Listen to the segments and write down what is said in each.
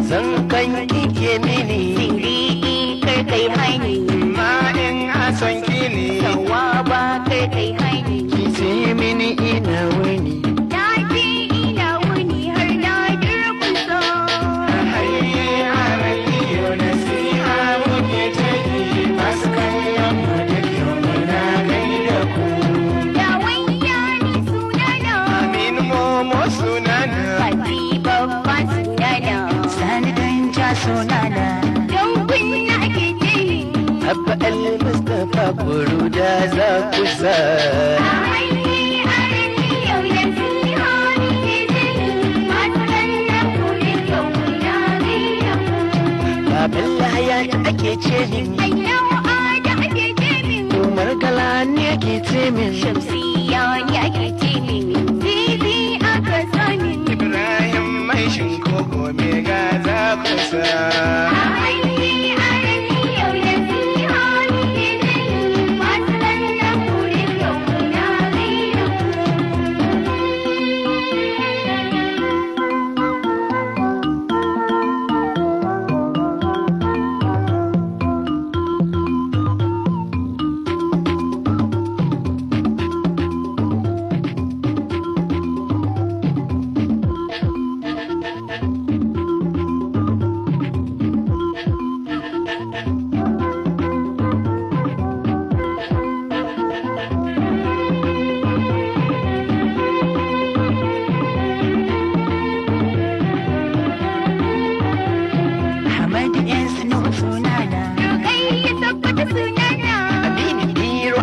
Zan kan kike mini sirri kar kai haini ma in asan kini sawa ba kar kai haini ki ce mini ina wuni na ji ina wuni har na durkusa hayye arabiyo nasiha muke ta yi masu kallon mu da kyau muna gaida ku yawaiya ni sunana amin momo sunana fati babba sunana sani danja sunana don kunna ake ce abba al-mustafa buruda za ku sa Babin hayat ake ce min Umar Galani ake ce min Ibrahim mai shinkogo me ga za ku sa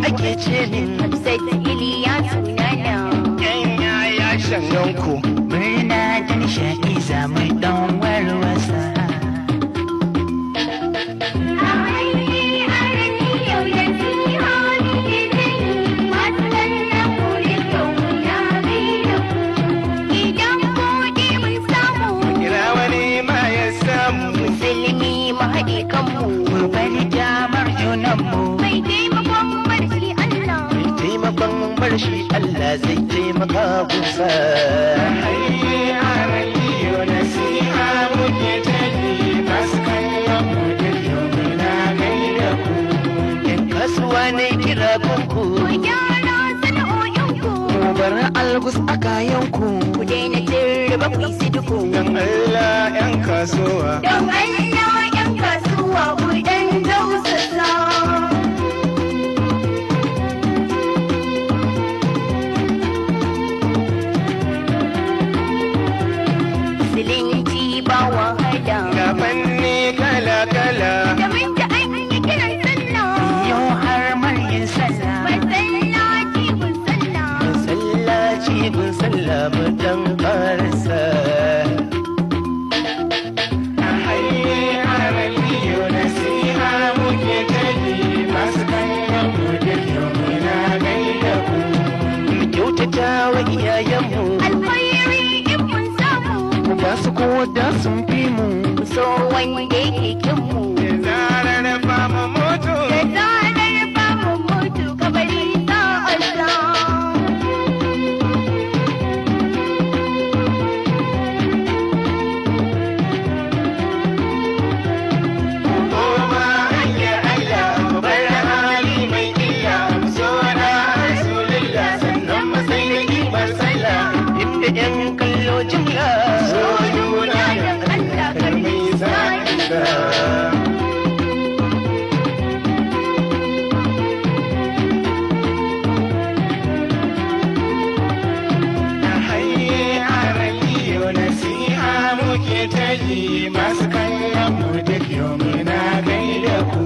ake ce min Kenya ya shanganku murna da nishaɗi za mu ɗan warwasa kira wani ma ya samu musulmi mu haɗe kanmu mu bari damar junanmu shi Allah zai taimaka kusa hayye arabiyo nasiha muke ta yi masu kallon mu da yau muna gaida ku yan kasuwa ne kira kunku ku gyara sana'o'inku ku bar algus a kayanku ku daina jirba ku isi duku don Allah yan kasuwa don Allah yan kasuwa ku dan tausasa gabanni kala-kala da mun ji an yi kiran sallah yau har maryin sallah masallaci gun sallah masallaci gun sallah mu dan karsa hayye arabiyo nasiha muke ta yi masu kallon mu da yau muna gaida ku mu kyautata wa iyayenmu alkhairi in mun samu mu ba su koda sun fi mu so wanda yake kinmu da zarar ba mu mutu kabari ta Allah koma hanyar Allah mu bar hali mai illa mu so na rasulullah sannan mu sai da kimar sallah inda yan kallo jumla so juna da Allah kar mai zaka hayye arabiyo nasiha muke ta yi masu kallon mu da yau muna gaida ku